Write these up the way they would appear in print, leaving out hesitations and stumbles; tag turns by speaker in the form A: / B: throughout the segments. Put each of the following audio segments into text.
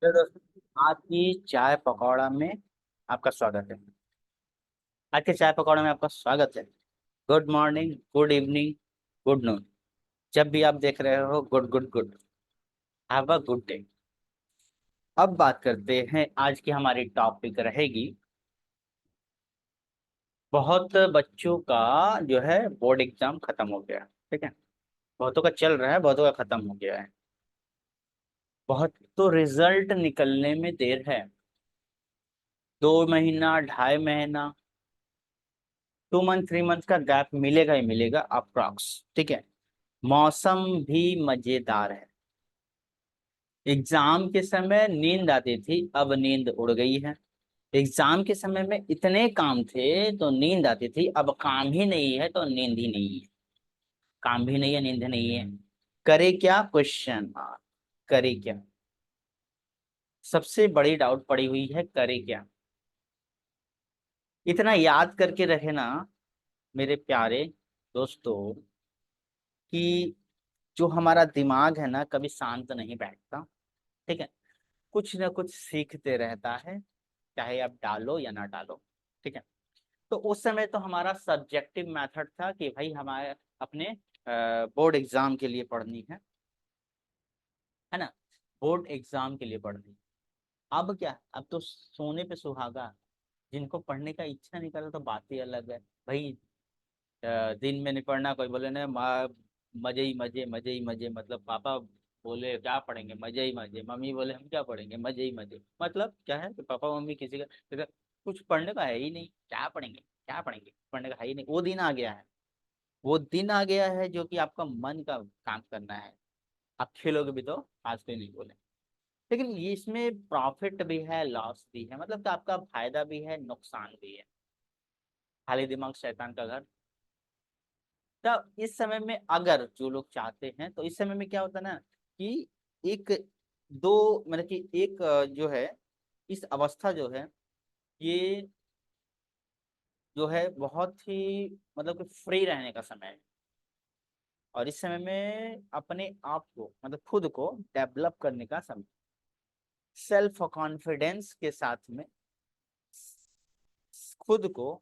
A: तो दोस्तों, आज की चाय पकौड़ा में आपका स्वागत है। आज के चाय पकौड़ा में आपका स्वागत है। Good morning, good evening, good noon. जब भी आप देख रहे हो, good good good. Have a good day. अब बात करते हैं, आज की हमारी टॉपिक रहेगी। बहुत बच्चों का जो है बोर्ड एग्जाम खत्म हो गया, ठीक है। बहुतों का चल रहा है, बहुतों का खत्म हो गया है। बहुत तो रिजल्ट निकलने में देर है। 2 महीना, 2.5 महीना, 2 मंथ, 3 मंथ का गैप मिलेगा ही मिलेगा अप्रॉक्स, ठीक है। मौसम भी मजेदार है। एग्जाम के समय नींद आती थी, अब नींद उड़ गई है। एग्जाम के समय में इतने काम थे तो नींद आती थी, अब काम ही नहीं है तो नींद ही नहीं है। काम भी नहीं है, नींद नहीं है। करे क्या, क्वेश्चन मार्क। करे क्या, सबसे बड़ी डाउट पड़ी हुई है, करे क्या। इतना याद करके रखे ना मेरे प्यारे दोस्तों, कि जो हमारा दिमाग है ना, कभी शांत नहीं बैठता, ठीक है। कुछ ना कुछ सीखते रहता है, चाहे आप डालो या ना डालो, ठीक है। तो उस समय तो हमारा सब्जेक्टिव मेथड था कि भाई हमारे अपने बोर्ड एग्जाम के लिए पढ़नी है ना। बोर्ड एग्जाम के लिए पढ़नी। अब क्या, अब तो सोने पे सुहागा। जिनको पढ़ने का इच्छा नहीं करता तो बात ही अलग है भाई। दिन में नहीं पढ़ना, कोई बोले ना मजे ही मजे, मजे ही मजे, मतलब पापा बोले क्या पढ़ेंगे, मजे ही मजे। मम्मी बोले हम क्या पढ़ेंगे, मजे ही मजे। मतलब क्या है कि पापा मम्मी किसी का कुछ पढ़ने का है ही नहीं, क्या पढ़ेंगे, क्या पढ़ेंगे, पढ़ने का है ही नहीं। वो दिन आ गया है। वो दिन आ गया है जो कि आपका मन का काम करना है। आप खेलोगे भी तो आज कोई नहीं बोले। लेकिन ये इसमें प्रॉफिट भी है, लॉस भी है, मतलब कि आपका फायदा भी है, नुकसान भी है। खाली दिमाग शैतान का घर। तब इस समय में अगर जो लोग चाहते हैं तो इस समय में क्या होता है ना, कि एक दो मतलब कि एक जो है, इस अवस्था जो है, ये जो है बहुत ही मतलब कि फ्री रहने का समय है। और इस समय में अपने आप को मतलब खुद को डेवलप करने का समय, सेल्फ कॉन्फिडेंस के साथ में खुद को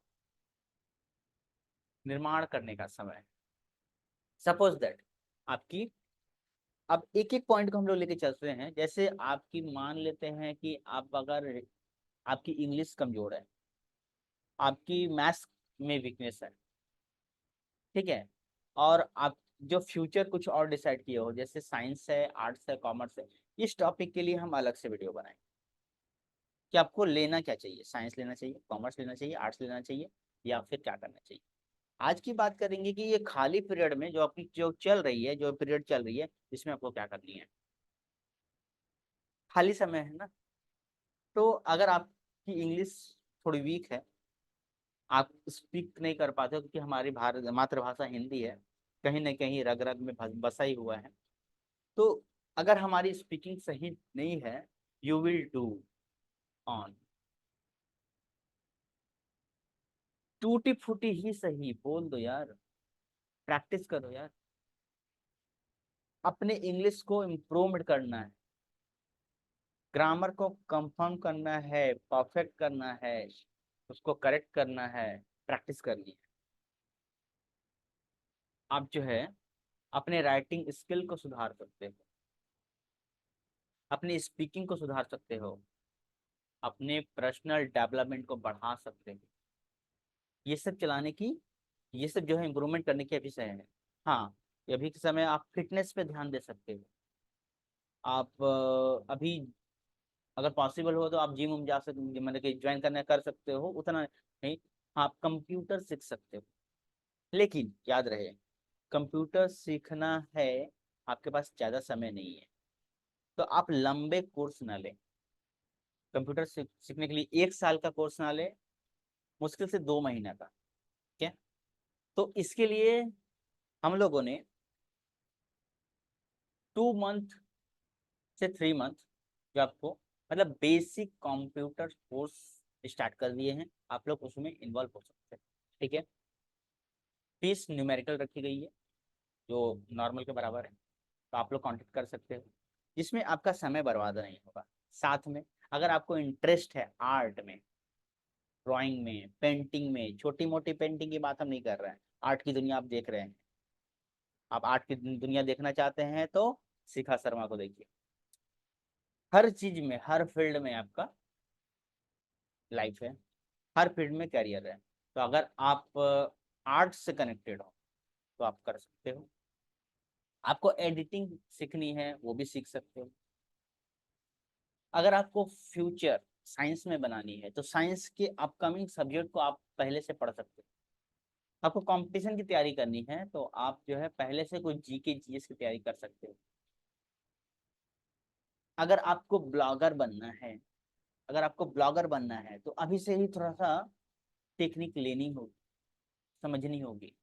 A: निर्माण करने का समय है। सपोज दैट आपकी, अब एक एक पॉइंट को हम लोग लेके चलते हैं। जैसे आपकी मान लेते हैं कि आप अगर, आपकी इंग्लिश कमजोर है, आपकी मैथ्स में वीकनेस है, ठीक है। और आप जो फ्यूचर कुछ और डिसाइड किए हो, जैसे साइंस है, आर्ट्स है, कॉमर्स है, इस टॉपिक के लिए हम अलग से वीडियो बनाएंगे कि आपको लेना क्या चाहिए, साइंस लेना चाहिए, कॉमर्स लेना चाहिए, आर्ट्स लेना चाहिए, या फिर क्या करना चाहिए। आज की बात करेंगे कि ये खाली पीरियड में जो आपकी जो चल रही है, जो पीरियड चल रही है, इसमें आपको क्या करनी है। खाली समय है ना, तो अगर आपकी इंग्लिश थोड़ी वीक है, आप स्पीक नहीं कर पाते हो, क्योंकि हमारी भारत मातृभाषा हिंदी है, कहीं ना कहीं रग रग में बसा ही हुआ है। तो अगर हमारी स्पीकिंग सही नहीं है, यू विल डू ऑन, टूटी फूटी ही सही बोल दो यार, प्रैक्टिस करो यार। अपने इंग्लिश को इम्प्रूव करना है, ग्रामर को कंफर्म करना है, परफेक्ट करना है, उसको करेक्ट करना है, प्रैक्टिस करनी है। आप जो है अपने राइटिंग स्किल को सुधार सकते हो, अपनी स्पीकिंग को सुधार सकते हो, अपने पर्सनल डेवलपमेंट को बढ़ा सकते हो। ये सब चलाने की, ये सब जो है इम्प्रूवमेंट करने की अभी समय है। हाँ, ये अभी के समय आप फिटनेस पे ध्यान दे सकते हो। आप अभी अगर पॉसिबल हो तो आप जिम उम जा सकते, मतलब कि ज्वाइन करना कर सकते हो, उतना नहीं। आप कंप्यूटर सीख सकते हो, लेकिन याद रहे, कंप्यूटर सीखना है, आपके पास ज़्यादा समय नहीं है, तो आप लंबे कोर्स ना लें। कंप्यूटर सीखने के लिए 1 साल का कोर्स ना लें, मुश्किल से 2 महीने का, ठीक है। तो इसके लिए हम लोगों ने 2 मंथ से 3 मंथ जो आपको मतलब बेसिक कंप्यूटर कोर्स स्टार्ट कर दिए हैं, आप लोग उसमें इन्वॉल्व हो सकते हैं, ठीक है। फीस न्यूमेरिकल रखी गई है, जो नॉर्मल के बराबर है, तो आप लोग कांटेक्ट कर सकते हो, जिसमें आपका समय बर्बाद नहीं होगा। साथ में अगर आपको इंटरेस्ट है आर्ट में, ड्राइंग में, पेंटिंग में, छोटी मोटी पेंटिंग की बात हम नहीं कर रहे हैं, आर्ट की दुनिया आप देख रहे हैं, आप आर्ट की दुनिया देखना चाहते हैं तो शिखा शर्मा को देखिए। हर चीज में, हर फील्ड में आपका लाइफ है, हर फील्ड में करियर है। तो अगर आप आर्ट से कनेक्टेड हो तो आप कर सकते हो। आपको एडिटिंग सीखनी है वो भी सीख सकते हो। अगर आपको फ्यूचर साइंस में बनानी है तो साइंस के अपकमिंग सब्जेक्ट को आप पहले से पढ़ सकते हो। आपको कंपटीशन की तैयारी करनी है तो आप जो है पहले से कोई जीके जीएस की तैयारी कर सकते हो। अगर आपको ब्लॉगर बनना है, अगर आपको ब्लॉगर बनना है तो अभी से ही थोड़ा सा टेक्निक लेनी होगी, समझनी होगी।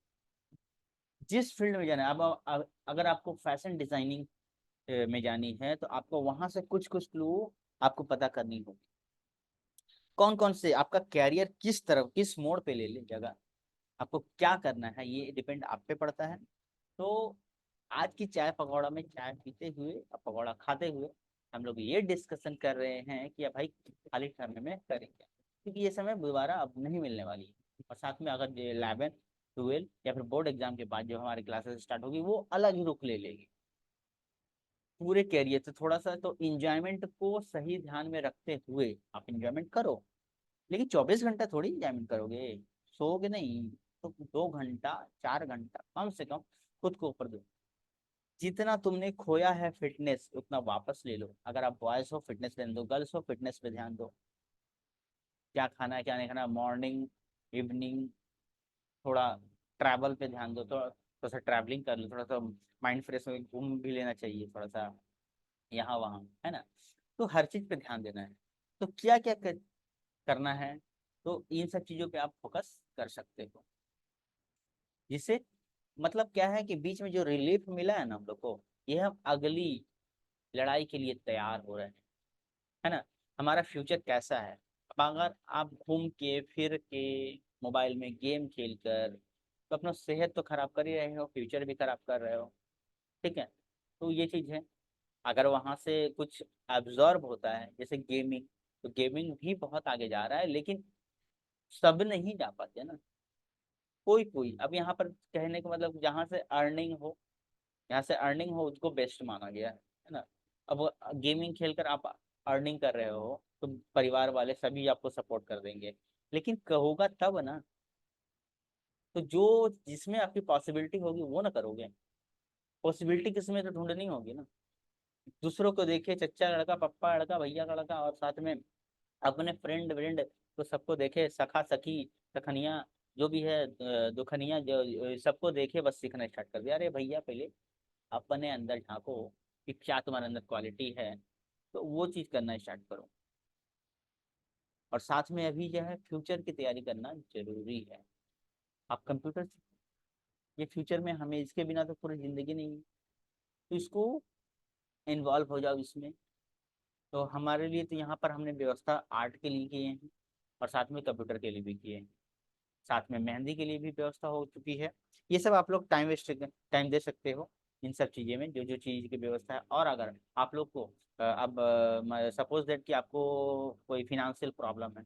A: जिस फील्ड में जाना है, अब अगर आपको फैशन डिजाइनिंग में जानी है तो आपको वहां से कुछ कुछ क्लू आपको पता करनी होगी। कौन कौन से आपका कैरियर किस तरफ, किस मोड़ पे ले ले जगह, आपको क्या करना है ये डिपेंड आप पे पड़ता है। तो आज की चाय पकौड़ा में चाय पीते हुए और पकौड़ा खाते हुए हम लोग ये डिस्कशन कर रहे हैं कि अब भाई खाली समय में करें क्या, क्योंकि ये समय दोबारा अब नहीं मिलने वाली है। और साथ में अगर 11 12 या फिर बोर्ड एग्जाम के बाद जो हमारी क्लासेस स्टार्ट होगी वो अलग ही रुख ले लेगी पूरे कैरियर से। थोड़ा सा तो इंजॉयमेंट को सही ध्यान में रखते हुए आप इंजॉयमेंट करो, लेकिन 24 घंटा थोड़ी इंजॉयमेंट करोगे, सोओगे नहीं। तो 2 घंटा 4 घंटा कम से कम खुद को ऊपर दो। जितना तुमने खोया है फिटनेस उतना वापस ले लो। अगर आप बॉयज हो फिटनेस ध्यान दो, गर्ल्स हो फिटनेस पे ध्यान दो। क्या खाना है क्या नहीं खाना, मॉर्निंग इवनिंग थोड़ा ट्रैवल पे ध्यान दो, तो थोड़ा सा ट्रैवलिंग कर लो, थोड़ा सा माइंड फ्रेश हो, घूम भी लेना चाहिए थोड़ा सा यहाँ वहाँ, है ना। तो हर चीज पे ध्यान देना है। तो क्या क्या करना है, तो इन सब चीजों पे आप फोकस कर सकते हो। जिससे मतलब क्या है कि बीच में जो रिलीफ मिला है ना हम लोग को, ये हम अगली लड़ाई के लिए तैयार हो रहे हैं, है ना। हमारा फ्यूचर कैसा है, अब अगर आप घूम के फिर के मोबाइल में गेम खेल कर तो अपना सेहत तो खराब कर ही रहे हो, फ्यूचर भी खराब कर रहे हो, ठीक है। तो ये चीज है। अगर वहां से कुछ एब्जॉर्ब होता है जैसे गेमिंग, तो गेमिंग भी बहुत आगे जा रहा है, लेकिन सब नहीं जा पाते ना, कोई कोई। अब यहाँ पर कहने का मतलब जहाँ से अर्निंग हो, यहाँ से अर्निंग हो उसको बेस्ट माना गया है ना। अब गेमिंग खेलकर आप अर्निंग कर रहे हो तो परिवार वाले सभी आपको सपोर्ट कर देंगे, लेकिन कहोगा तब ना। तो जो जिसमें आपकी पॉसिबिलिटी होगी वो ना करोगे, पॉसिबिलिटी किसमें तो ढूंढनी होगी ना। दूसरों को देखे, चच्चा लड़का, पप्पा लड़का, भैया का लड़का, और साथ में अपने फ्रेंड व्रेंड, तो सबको देखे, सखा सखी सखनिया जो भी है, दुखनिया जो सबको देखे बस सीखना स्टार्ट कर दिया। अरे भैया पहले अपने अंदर झांको कि क्या तुम्हारे अंदर क्वालिटी है, तो वो चीज करना स्टार्ट करो। और साथ में अभी जो है फ्यूचर की तैयारी करना जरूरी है। आप कंप्यूटर ये फ्यूचर में हमें इसके बिना तो पूरी जिंदगी नहीं है, तो इसको इन्वॉल्व हो जाओ इसमें। तो हमारे लिए तो यहाँ पर हमने व्यवस्था आर्ट के लिए किए हैं और साथ में कंप्यूटर के लिए भी किए हैं, साथ में मेहंदी के लिए भी व्यवस्था हो चुकी है। ये सब आप लोग टाइम दे सकते हो इन सब चीज़ें में, जो जो चीज़ की व्यवस्था है। और अगर आप लोग को अब सपोज दैट कि आपको कोई फिनेंशियल प्रॉब्लम है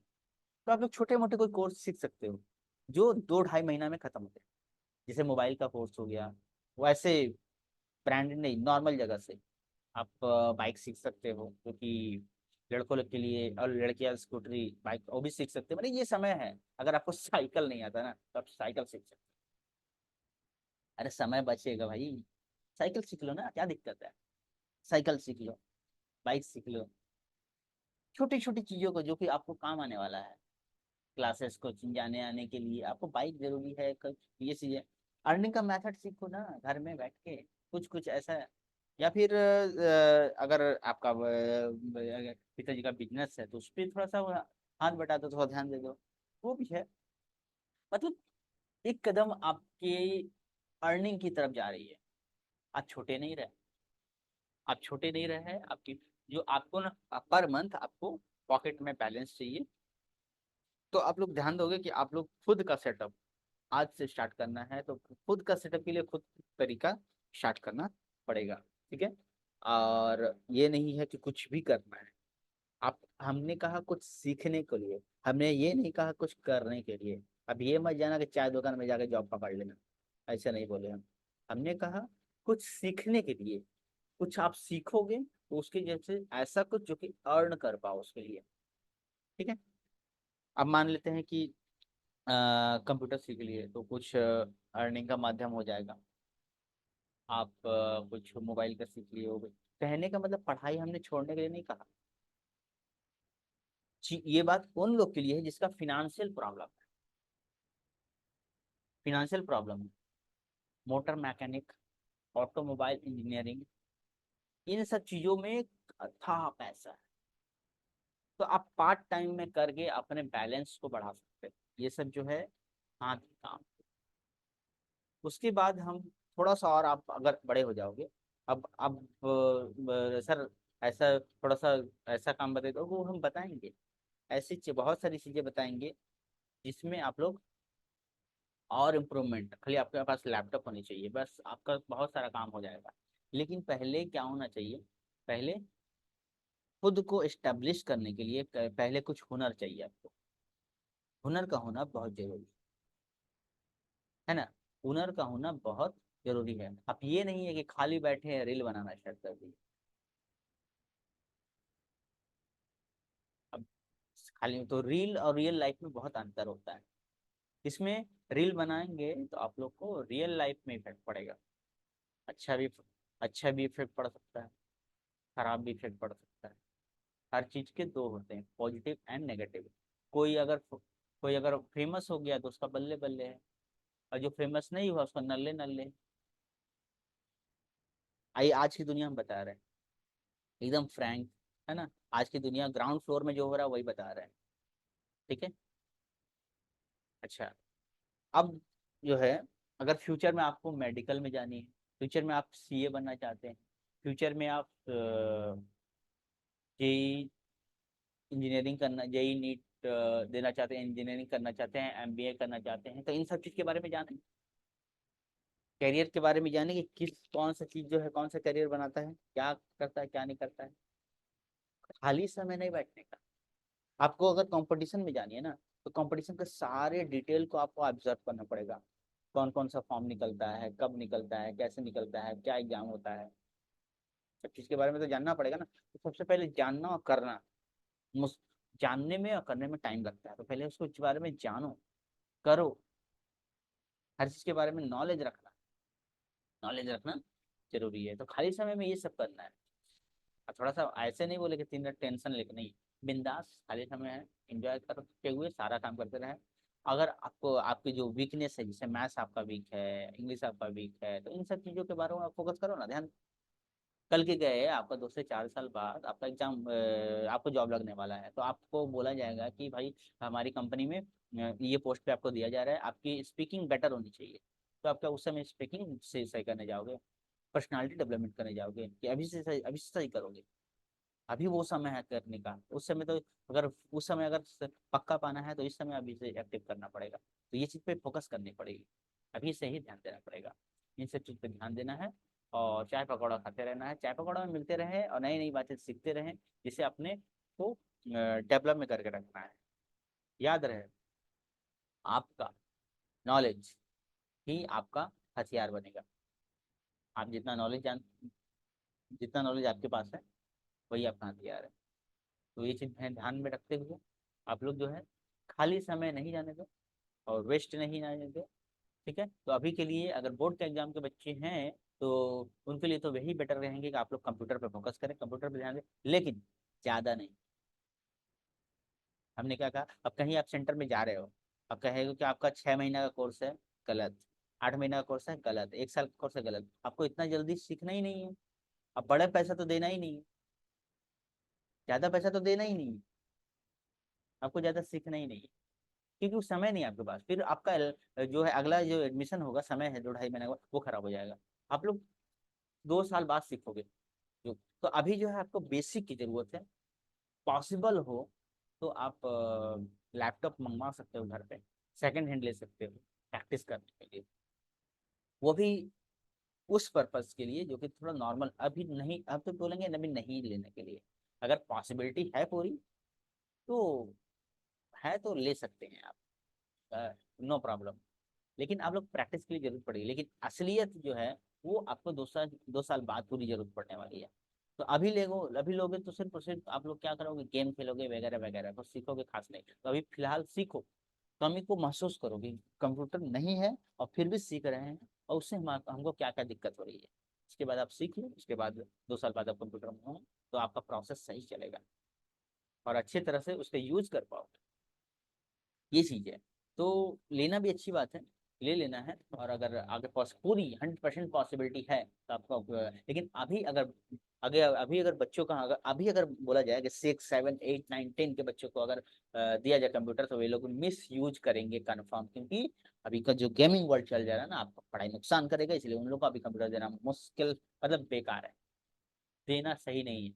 A: तो आप लोग छोटे मोटे कोई कोर्स सीख सकते हो जो 2 ढाई महीना में खत्म होते हैं। जैसे मोबाइल का कोर्स हो गया, वैसे ब्रांडेड नहीं, नॉर्मल जगह से आप बाइक सीख सकते हो, क्योंकि लड़कों लोग के लिए, और लड़कियां स्कूटरी बाइक वो भी सीख सकते हो। मतलब ये समय है, अगर आपको साइकिल नहीं आता ना तो आप साइकिल सीख सकते हो। अरे समय बचेगा भाई, साइकिल सीख लो ना, क्या दिक्कत है। साइकिल सीख लो, बाइक सीख लो, छोटी छोटी चीजों को जो कि आपको काम आने वाला है। क्लासेस कोचिंग जाने आने के लिए आपको बाइक जरूरी है, कुछ ये चीजें। अर्निंग का मेथड सीखो ना घर में बैठ के, कुछ कुछ ऐसा। या फिर अगर आपका पिताजी का बिजनेस है तो उस पर थोड़ा सा हाथ बटा दो, थोड़ा ध्यान दे दो, वो भी है। मतलब एक कदम आपके अर्निंग की तरफ जा रही है। आप छोटे नहीं रहे, आप छोटे नहीं रहे, आपकी जो आपको ना पर मंथ आपको पॉकेट में बैलेंस चाहिए। तो आप लोग ध्यान दोगे कि आप लोग खुद का सेटअप आज से स्टार्ट करना है, तो खुद का सेटअप के लिए खुद तरीका स्टार्ट करना पड़ेगा, ठीक है। और ये नहीं है कि कुछ भी करना है, आप हमने कहा कुछ सीखने के लिए, हमने ये नहीं कहा कुछ करने के लिए। अब ये मत जाना कि चाय दुकान में जाकर जॉब पकड़ लेना, ऐसा नहीं बोले हम। हमने कहा कुछ सीखने के लिए, कुछ आप सीखोगे तो उसके जैसे ऐसा कुछ जो कि अर्न कर पाओ उसके लिए। ठीक है। अब मान लेते हैं कि कंप्यूटर सीख लिए तो कुछ अर्निंग का माध्यम हो जाएगा। आप कुछ मोबाइल का सीख लिए होगे। कहने का मतलब पढ़ाई हमने छोड़ने के लिए नहीं कहा। ये बात उन लोग के लिए है जिसका फिनेंशियल प्रॉब्लम है, फिनेंशियल प्रॉब्लम है। मोटर मैकेनिक, ऑटोमोबाइल इंजीनियरिंग, इन सब चीजों में अथाह पैसा है। तो आप पार्ट टाइम में करके अपने बैलेंस को बढ़ा सकते हैं। ये सब जो है हाथ की काम। उसके बाद हम थोड़ा सा और, आप अगर बड़े हो जाओगे, अब सर ऐसा थोड़ा सा ऐसा काम बताए तो वो हम बताएंगे। ऐसी बहुत सारी चीजें बताएंगे जिसमें आप लोग और इम्प्रूवमेंट, खाली आपके पास लैपटॉप होनी चाहिए बस, आपका बहुत सारा काम हो जाएगा। लेकिन पहले क्या होना चाहिए, पहले खुद को एस्टेब्लिश करने के लिए पहले कुछ हुनर चाहिए आपको। हुनर का होना बहुत जरूरी है ना। हुनर का होना बहुत जरूरी है। अब ये नहीं है कि खाली बैठे हैं रील बनाना स्टार्ट कर दिए। अब खाली तो रील और रियल लाइफ में बहुत अंतर होता है। इसमें रील बनाएंगे तो आप लोग को रियल लाइफ में इफेक्ट पड़ेगा। अच्छा भी, अच्छा भी इफेक्ट पड़ सकता है, खराब भी इफेक्ट पड़ सकता है। हर चीज के दो होते हैं, पॉजिटिव एंड नेगेटिव। कोई अगर फेमस हो गया तो उसका बल्ले बल्ले है, और जो फेमस नहीं हुआ उसका नल्ले नल्ले। आइए आज की दुनिया हम बता रहे हैं, एकदम फ्रैंक, है ना। आज की दुनिया ग्राउंड फ्लोर में जो हो रहा है वही बता रहे हैं। ठीक है। अच्छा, अब जो है, अगर फ्यूचर में आपको मेडिकल में जानी है, फ्यूचर में आप सीए बनना चाहते हैं, फ्यूचर में आप जेई इंजीनियरिंग करना, जेई नीट देना चाहते हैं, इंजीनियरिंग करना चाहते हैं, एमबीए करना चाहते हैं, तो इन सब चीज़ के बारे में जानें। करियर के बारे में जाने कि किस कौन सा चीज़ जो है कौन सा करियर बनाता है, क्या करता है क्या नहीं करता है। खाली समय नहीं बैठने का। आपको अगर कंपटीशन में जानी है ना, तो कंपटीशन के सारे डिटेल को आपको ऑब्जर्व करना पड़ेगा। कौन कौन सा फॉर्म निकलता है, कब निकलता है, कैसे निकलता है, क्या एग्जाम होता है, सब चीज़ के बारे में तो जानना पड़ेगा ना। तो सबसे पहले जानना और करना। मुस- जानने में और करने में टाइम लगता है, तो पहले उसको इस बारे में जानो, करो। हर चीज़ के बारे में नॉलेज रखना, नॉलेज रखना जरूरी है। तो खाली समय में ये सब करना है। और थोड़ा सा ऐसे नहीं बोले कि 3 मिनट टेंशन लेके नहीं, बिंदास खाली समय है, एंजॉय करते हुए सारा काम करते रहे। अगर आपको आपकी जो वीकनेस है, जैसे मैथ्स आपका वीक है, इंग्लिश आपका वीक है, तो इन सब चीज़ों के बारे में आप फोकस करो ना, ध्यान। कल के गए आपका 2 से 4 साल बाद आपका एग्जाम, आपको जॉब लगने वाला है, तो आपको बोला जाएगा कि भाई हमारी कंपनी में ये पोस्ट पे आपको दिया जा रहा है, आपकी स्पीकिंग बेटर होनी चाहिए। तो आपका उस समय स्पीकिंग से सही करने जाओगे, पर्सनालिटी डेवलपमेंट करने जाओगे कि अभी से सही करोगे। अभी वो समय है करने का, उस समय तो, अगर उस समय अगर पक्का पाना है तो इस समय अभी से एक्टिव करना पड़ेगा। तो ये चीज़ पे फोकस करनी पड़ेगी, अभी से ही ध्यान देना पड़ेगा। इन सब चीज़ पे ध्यान देना है। और चाय पकौड़ा खाते रहना है, चाय पकौड़ा में मिलते रहे और नई नई बातें सीखते रहें, जिसे अपने को डेवलप में करके रखना है। याद रहे, आपका नॉलेज ही आपका हथियार बनेगा। आप जितना नॉलेज आपके पास है वही आपका हथियार है। तो ये चीज़ ध्यान में रखते हुए आप लोग जो है खाली समय नहीं जाने दो और वेस्ट नहीं जाने दो। ठीक है। तो अभी के लिए अगर बोर्ड के एग्जाम के बच्चे हैं तो उनके लिए तो वही बेटर रहेंगे कि आप लोग कंप्यूटर पे फोकस करें, कंप्यूटर पे ध्यान दें, लेकिन ज़्यादा नहीं। हमने क्या कहा, अब कहीं आप सेंटर में जा रहे हो, अब कहेगा कि आपका 6 महीना का कोर्स है, गलत। 8 महीना का कोर्स है, गलत। 1 साल का कोर्स है, गलत। आपको इतना जल्दी सीखना ही नहीं है। अब बड़ा पैसा तो देना ही नहीं है, ज़्यादा पैसा तो देना ही नहीं है, आपको ज़्यादा सीखना ही नहीं है। क्योंकि उस समय नहीं है आपके पास, फिर आपका जो है अगला जो एडमिशन होगा, समय है 2 ढाई महीने का, वो खराब हो जाएगा। आप लोग 2 साल बाद सीखोगे। तो अभी जो है आपको बेसिक की जरूरत है। पॉसिबल हो तो आप लैपटॉप मंगवा सकते हो घर पे, सेकंड हैंड ले सकते हो प्रैक्टिस करने के लिए। वो भी उस पर्पज के लिए जो कि थोड़ा नॉर्मल, अभी नहीं, अब तो बोलेंगे अभी नहीं लेने के लिए। अगर पॉसिबिलिटी है पूरी तो है तो ले सकते हैं आप, नो प्रॉब्लम। लेकिन आप लोग प्रैक्टिस के लिए जरूरत पड़ेगी, लेकिन असलियत जो है वो आपको 2 साल बाद पूरी जरूरत पड़ने वाली है। तो अभी लोगे तो सिर्फ और सिर्फ आप लोग क्या करोगे, गेम खेलोगे वगैरह वगैरह, कुछ सीखोगे खास नहीं। तो अभी फिलहाल सीखो, कमी को महसूस करोगे, कंप्यूटर नहीं है और फिर भी सीख रहे हैं, और उससे हमको क्या क्या दिक्कत हो रही है। उसके बाद आप सीख लो, उसके बाद 2 साल बाद आप कंप्यूटर में हो, तो आपका प्रोसेस सही चलेगा और अच्छी तरह से उसका यूज कर पाओगे। ये चीज है। तो लेना भी अच्छी बात है, ले लेना है। और अगर आगे पूरी 100% पॉसिबिलिटी है तो आपको लेकिन अभी अगर बच्चों का अगर बोला जाए कि 6 7 8 9 10 के बच्चों को अगर दिया जाए कंप्यूटर, तो वे लोग मिस यूज करेंगे कन्फर्म, क्योंकि अभी का जो गेमिंग वर्ल्ड चल जा रहा है ना, आपको पढ़ाई नुकसान करेगा, इसलिए उन लोग को अभी कंप्यूटर देना मुश्किल, मतलब बेकार है, देना सही नहीं है।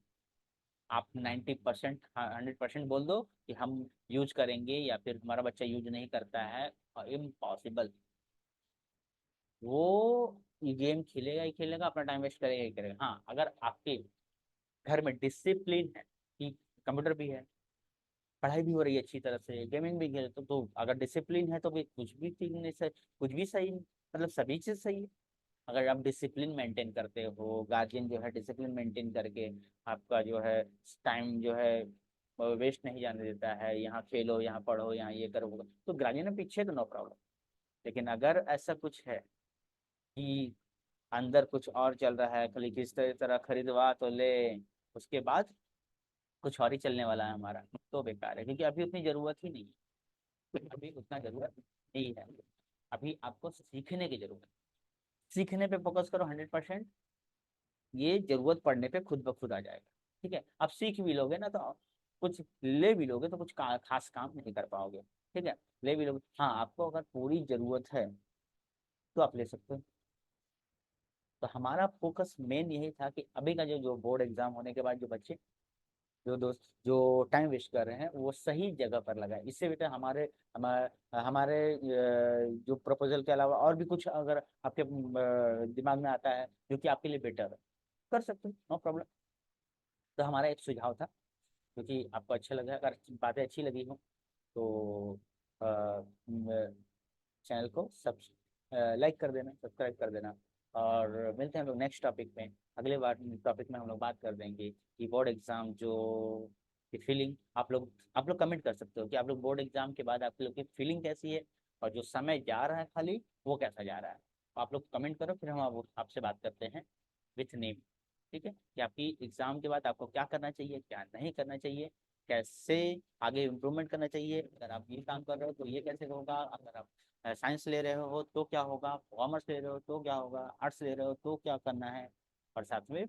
A: आप 90% 100% बोल दो कि हम यूज करेंगे या फिर हमारा बच्चा यूज नहीं करता है, इम्पॉसिबल। वो गेम खेलेगा ही खेलेगा, अपना टाइम वेस्ट करेगा ही करेगा। हाँ, अगर आपके घर में डिसिप्लिन है कि कंप्यूटर भी है, पढ़ाई भी हो रही है अच्छी तरह से, गेमिंग भी खेले, तो अगर डिसिप्लिन है तो भी कुछ भी ठीक से कुछ भी सही, मतलब सभी चीज सही है। अगर आप डिसिप्लिन मेंटेन करते हो, गार्जियन जो है डिसिप्लिन मेंटेन करके आपका जो है टाइम जो है वेस्ट नहीं जाने देता है, यहाँ खेलो यहाँ पढ़ो यहाँ ये करो, तो गार्जियन पीछे तो नो प्रॉब्लम। लेकिन अगर ऐसा कुछ है कि अंदर कुछ और चल रहा है, खाली किस तरह खरीदवा तो ले, उसके बाद कुछ और ही चलने वाला है हमारा, तो बेकार है, क्योंकि अभी उतनी जरूरत ही नहीं है, अभी उतना जरूरत नहीं है। अभी आपको सीखने की जरूरत है, सीखने पे फोकस करो 100%। ये जरूरत पड़ने पे खुद ब खुद आ जाएगा। ठीक है, आप सीख भी लोगे ना तो कुछ ले भी लोगे तो कुछ खास काम नहीं कर पाओगे। ठीक है, ले भी लोगे, हाँ आपको अगर पूरी जरूरत है तो आप ले सकते हो। तो हमारा फोकस मेन यही था कि अभी का जो जो बोर्ड एग्जाम होने के बाद जो बच्चे जो दोस्त जो टाइम वेस्ट कर रहे हैं वो सही जगह पर लगाए। इससे बेटर हमारे जो प्रपोजल के अलावा और भी कुछ अगर आपके दिमाग में आता है जो कि आपके लिए बेटर है, कर सकते हो, नो प्रॉब्लम। तो हमारा एक सुझाव था, क्योंकि आपको अच्छा लगा, अगर बातें अच्छी लगी हो तो चैनल को सब लाइक कर देना, सब्सक्राइब कर देना। और मिलते हैं हम लोग नेक्स्ट टॉपिक में। अगले बार टॉपिक में हम लोग बात कर देंगे कि बोर्ड एग्जाम जो की फीलिंग, आप लोग कमेंट कर सकते हो कि आप लोग बोर्ड एग्जाम के बाद आप लोग की फीलिंग कैसी है, और जो समय जा रहा है खाली वो कैसा जा रहा है। तो आप लोग कमेंट करो, फिर हम आपसे बात करते हैं विथ नेम। ठीक है, कि आपकी एग्जाम के बाद आपको क्या करना चाहिए, क्या नहीं करना चाहिए, कैसे आगे इम्प्रूवमेंट करना चाहिए। अगर आप ये काम कर रहे हो तो ये कैसे होगा, अगर आप साइंस ले रहे हो तो क्या होगा, कॉमर्स ले रहे हो तो क्या होगा, आर्ट्स ले रहे हो तो क्या करना है, और साथ में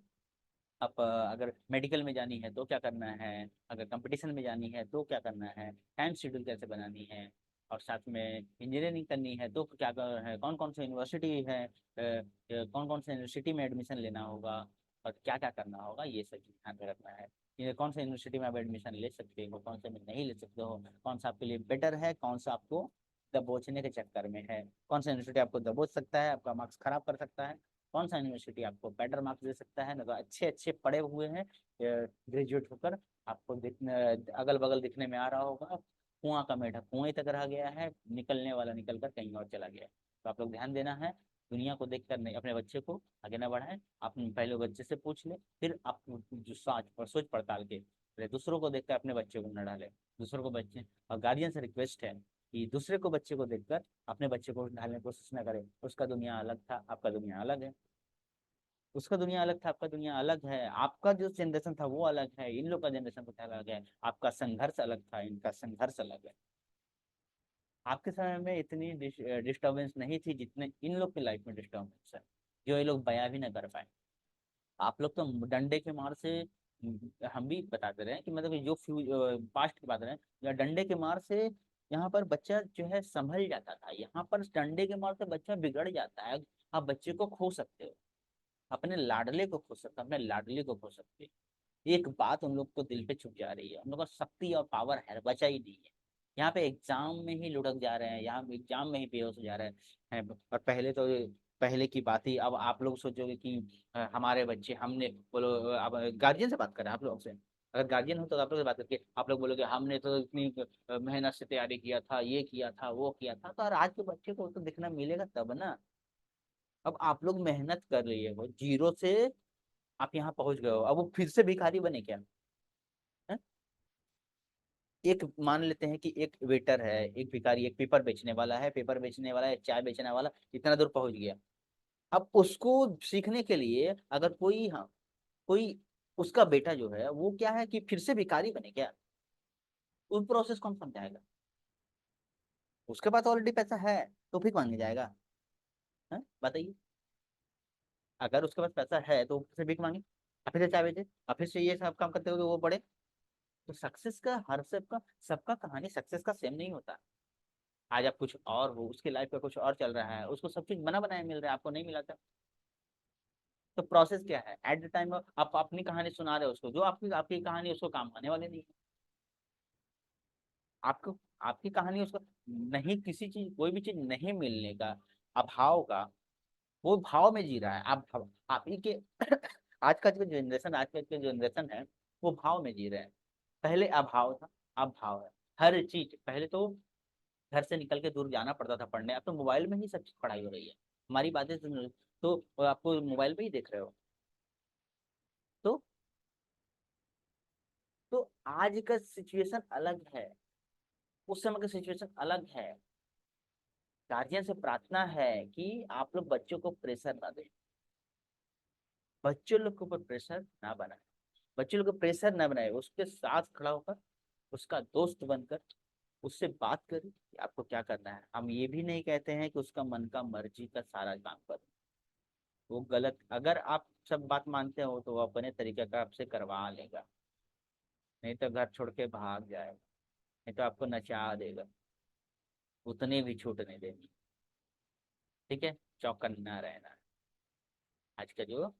A: आप अगर मेडिकल में जानी है तो क्या करना है, अगर कंपटीशन में जानी है तो क्या करना है, टाइम शेड्यूल कैसे बनानी है, और साथ में इंजीनियरिंग करनी है तो क्या कर है, कौन कौन सी यूनिवर्सिटी है, कौन कौन से यूनिवर्सिटी में एडमिशन लेना होगा, और क्या क्या करना होगा, ये सब चीज़ ध्यान में रखना है। ये कौन सा यूनिवर्सिटी में आप एडमिशन ले सकते हो, कौन से में नहीं ले सकते हो, कौन सा आपके लिए बेटर है, कौन सा आपको दबोचने के चक्कर में है, कौन सा यूनिवर्सिटी आपको दबोच सकता है, आपका मार्क्स खराब कर सकता है, कौन सा यूनिवर्सिटी आपको बेटर मार्क्स दे सकता है ना, तो अच्छे अच्छे पढ़े हुए हैं ग्रेजुएट होकर आपको दिखने अगल बगल दिखने में आ रहा होगा कुआं का मेढक कुएं तक रह गया है, निकलने वाला निकल कर कहीं और चला गया है। तो आप लोग ध्यान देना है, दुनिया को देखकर नहीं, अपने बच्चे को आगे ना बढ़ाएं। आप पहले बच्चे से पूछ ले, फिर आप जो सोच पड़ताल के पहले दूसरों को देखकर अपने बच्चे को न डाले, दूसरों को बच्चे और गार्जियन से रिक्वेस्ट है कि दूसरे को बच्चे को देखकर अपने बच्चे को ढालने की कोशिश न करें। उसका दुनिया अलग था, आपका दुनिया अलग है, उसका दुनिया अलग था, आपका दुनिया अलग है, आपका जो जनरेशन था वो अलग है, इन लोग का जनरेशन कुछ अलग है, आपका संघर्ष अलग था, इनका संघर्ष अलग है। आपके समय में इतनी डिस्टर्बेंस नहीं थी जितने इन लोग की लाइफ में डिस्टर्बेंस है, जो ये लोग बयां भी ना कर पाए। आप लोग तो डंडे के मार से, हम भी बताते रहे कि मतलब जो पास्ट की बात रहे, या डंडे के मार से यहाँ पर बच्चा जो है संभल जाता था, यहाँ पर डंडे के मार से बच्चा बिगड़ जाता है। आप बच्चे को खो सकते हो, अपने लाडले को खो सकते हो, अपने लाडले को खो सकते हो। एक बात उन लोग को दिल पे छुप जा रही है, उन लोग का शक्ति और पावर है बचा ही नहीं है। यहाँ पे एग्जाम में ही लुढ़क जा रहे हैं, यहाँ एग्जाम में ही बेहोश हो जा रहे हैं। और पहले की बात ही, अब आप लोग सोचोगे कि हमारे बच्चे हमने बोलो, अब गार्जियन से बात करें आप लोग से, अगर गार्जियन हो तो आप लोग से बात करके आप लोग बोलोगे हमने तो इतनी मेहनत से तैयारी किया था, ये किया था, वो किया था, तो और आज के बच्चे को तो दिखना मिलेगा तब ना। अब आप लोग मेहनत कर रही है, वो जीरो से आप यहाँ पहुंच गए हो, अब वो फिर से भिखारी बने क्या? है? एक मान लेते हैं कि एक वेटर है, एक भिखारी, एक पेपर बेचने वाला है, पेपर बेचने वाला है, चाय बेचने वाला, इतना दूर पहुंच गया। अब उसको सीखने के लिए अगर कोई, हाँ, कोई उसका बेटा जो है वो क्या है कि फिर से भिखारी बने क्या? उस प्रोसेस कौन समझाएगा? उसके पास ऑलरेडी पैसा है तो फिर मांगने जाएगा? है, बताइए। अगर उसके पास पैसा है तो फिर भीख मांगे, और फिर से चाय बेचे, और फिर से ये सब काम करते हुए वो बढ़े। तो सक्सेस का हर सबका सबका कहानी सक्सेस का सेम नहीं होता। आज आप कुछ और हो, उसकी लाइफ में कुछ और चल रहा है, उसको सब चीज बना बनाया मिल रहा है, आपको नहीं मिला था। तो प्रोसेस क्या है, एट द टाइम आप अपनी कहानी सुना रहे हो उसको, जो आपकी आपकी कहानी उसको काम आने वाली नहीं है। आपको आपकी कहानी उसको नहीं, किसी चीज कोई भी चीज नहीं मिलने का, अभाव का, वो भाव में जी रहा है। आप ही के आज का जो जनरेशन, आज का जो जनरेशन है, वो भाव में जी रहे हैं। पहले अभाव था, अब भाव है। हर चीज पहले तो घर से निकल के दूर जाना पड़ता था पढ़ने, अब तो मोबाइल में ही सब चीज पढ़ाई हो रही है। हमारी बातें सुन रहे हो, तो आपको मोबाइल पे ही देख रहे हो। तो तो आज का सिचुएशन अलग है, उस समय का सिचुएशन अलग है। गार्जियन से प्रार्थना है कि आप लोग बच्चों को प्रेशर ना दें, बच्चों लोग के ऊपर प्रेशर ना बनाए, बच्चे लोग को प्रेशर ना बनाए, उसके साथ खड़ा होकर, उसका दोस्त बनकर उससे बात करें कि आपको क्या करना है। हम ये भी नहीं कहते हैं कि उसका मन का मर्जी का सारा काम करो, वो गलत, अगर आप सब बात मानते हो तो वो अपने तरीके का आपसे करवा लेगा, नहीं तो घर छोड़ के भाग जाएगा, नहीं तो आपको नचा देगा, उतने भी छूट नहीं देनी। ठीक है, चौकन्ना रहना। आज का जो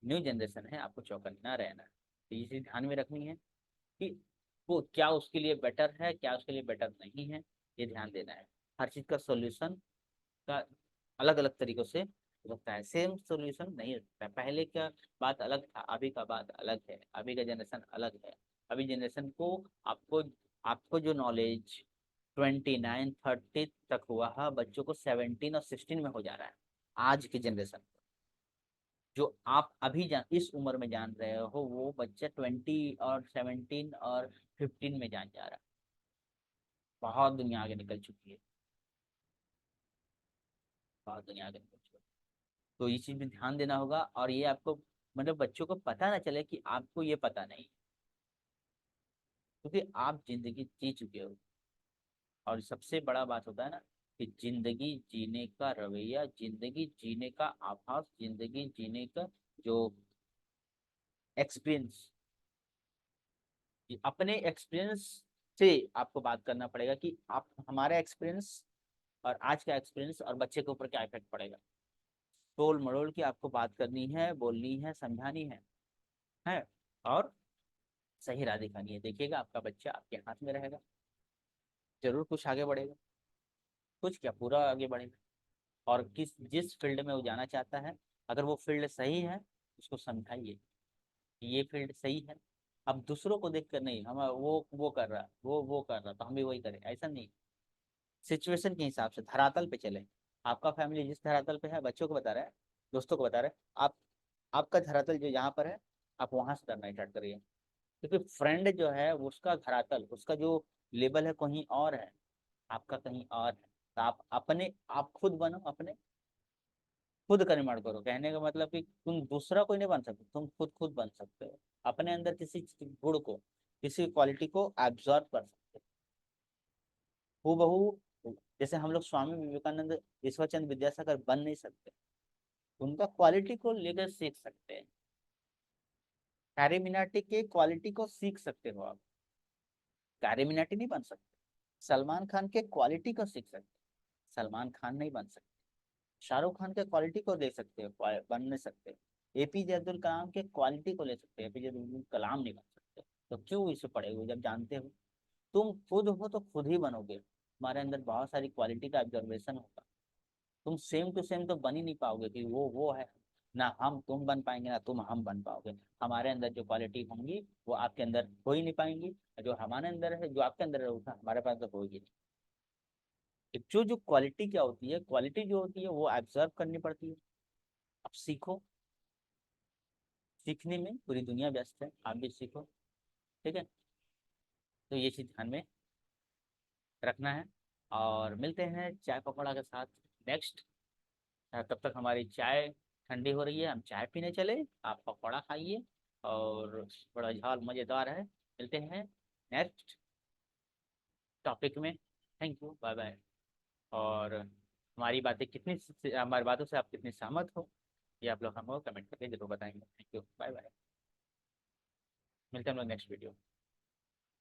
A: न्यू जनरेशन है, आपको चौकन्ना रहना है। तो ये चीज ध्यान में रखनी है कि वो क्या उसके लिए बेटर है, क्या उसके लिए बेटर नहीं है, ये ध्यान देना है। हर चीज का सॉल्यूशन का अलग अलग तरीकों से रखता है, सेम सॉल्यूशन नहीं रखता है। पहले का बात अलग था, अभी का बात अलग है, अभी का जनरेशन अलग है। अभी जनरेशन को, आपको आपको जो नॉलेज 29 30 तक हुआ है, बच्चों को 17 और 16 में हो जा रहा है। आज की जनरेशन जो आप अभी इस उम्र में जान रहे हो, वो बच्चा 20 और 17 और 15 में जान जा रहा है। बहुत दुनिया आगे निकल चुकी है, बहुत दुनिया आगे निकल चुकी है। तो इस चीज में ध्यान देना होगा, और ये आपको, मतलब बच्चों को पता ना चले कि आपको ये पता नहीं, क्योंकि आप जिंदगी जी चुके हो। और सबसे बड़ा बात होता है ना कि जिंदगी जीने का रवैया, जिंदगी जीने का आभास, जिंदगी जीने का जो एक्सपीरियंस, अपने एक्सपीरियंस से आपको बात करना पड़ेगा कि आप, हमारा एक्सपीरियंस और आज का एक्सपीरियंस और बच्चे के ऊपर क्या इफेक्ट पड़ेगा। तोल मरोड़ की आपको बात करनी है, बोलनी है, समझानी है, और सही राह दिखानी है। देखिएगा आपका बच्चा आपके हाथ में रहेगा, जरूर कुछ आगे बढ़ेगा, कुछ क्या पूरा आगे बढ़ेगा। और किस जिस फील्ड में वो जाना चाहता है, अगर वो फील्ड सही है, उसको समझाइए कि ये फील्ड सही है। अब दूसरों को देख कर नहीं, हम वो कर रहा, वो कर रहा तो हम भी वही करें, ऐसा नहीं। सिचुएशन के हिसाब से धरातल पे चले। आपका फैमिली जिस धरातल पे है, बच्चों को बता रहा है, दोस्तों को बता रहा है, आप, आपका धरातल जो यहाँ पर है, आप वहां से करना स्टार्ट करिए। क्योंकि फ्रेंड जो है उसका धरातल, उसका जो लेवल है कहीं और है, आपका कहीं और है। तो आप अपने, आप खुद बनो, अपने खुद का निर्माण करो। कहने का मतलब कि तुम दूसरा कोई नहीं बन सकते, तुम खुद खुद बन सकते हो। अपने अंदर किसी गुण को, किसी क्वालिटी को एब्जॉर्ब कर सकते हो बहू। जैसे हम लोग स्वामी विवेकानंद, ईश्वरचंद विद्यासागर बन नहीं सकते, उनका क्वालिटी को लेकर सीख सकते हैं। कैरी मिनाटी के क्वालिटी को सीख सकते हो आप, कैरी मिनाटी नहीं बन सकते। सलमान खान के क्वालिटी को सीख सकते, सलमान खान नहीं बन सकते। शाहरुख खान के क्वालिटी को देख सकते हो, बन नहीं सकते। एपीजे अब्दुल कलाम के क्वालिटी को ले सकते हैं, एपीजे अब्दुल कलाम नहीं बन सकते। तो क्यों इसे पढ़े हो जब जानते हो? तुम खुद हो तो खुद ही बनोगे, तुम्हारे अंदर बहुत सारी क्वालिटी का ऑब्जर्वेशन होगा। तुम सेम टू सेम तो बन ही नहीं पाओगे कि वो है, ना हम तुम बन पाएंगे, ना तुम हम बन पाओगे। हमारे अंदर जो क्वालिटी होंगी वो आपके अंदर हो ही नहीं पाएंगी, और जो हमारे अंदर है, जो आपके अंदर है, वो हमारे पास तो होगी नहीं। तो जो जो क्वालिटी क्या होती है, क्वालिटी जो होती है वो ऑब्जर्व करनी पड़ती है। अब सीखो, सीखने में पूरी दुनिया व्यस्त है, आप भी सीखो। ठीक है, तो ये चीज ध्यान में रखना है। और मिलते हैं चाय पकौड़ा के साथ नेक्स्ट। तब तक हमारी चाय ठंडी हो रही है, हम चाय पीने चले, आप पकौड़ा खाइए, और बड़ा झाल मज़ेदार है। मिलते हैं नेक्स्ट टॉपिक में। Thank you, bye bye. और हमारी बातों से आप कितनी सहमत हो, ये आप लोग हमको कमेंट करके जरूर बताएंगे। Thank you, bye bye. मिलते हैं हम लोग नेक्स्ट वीडियो।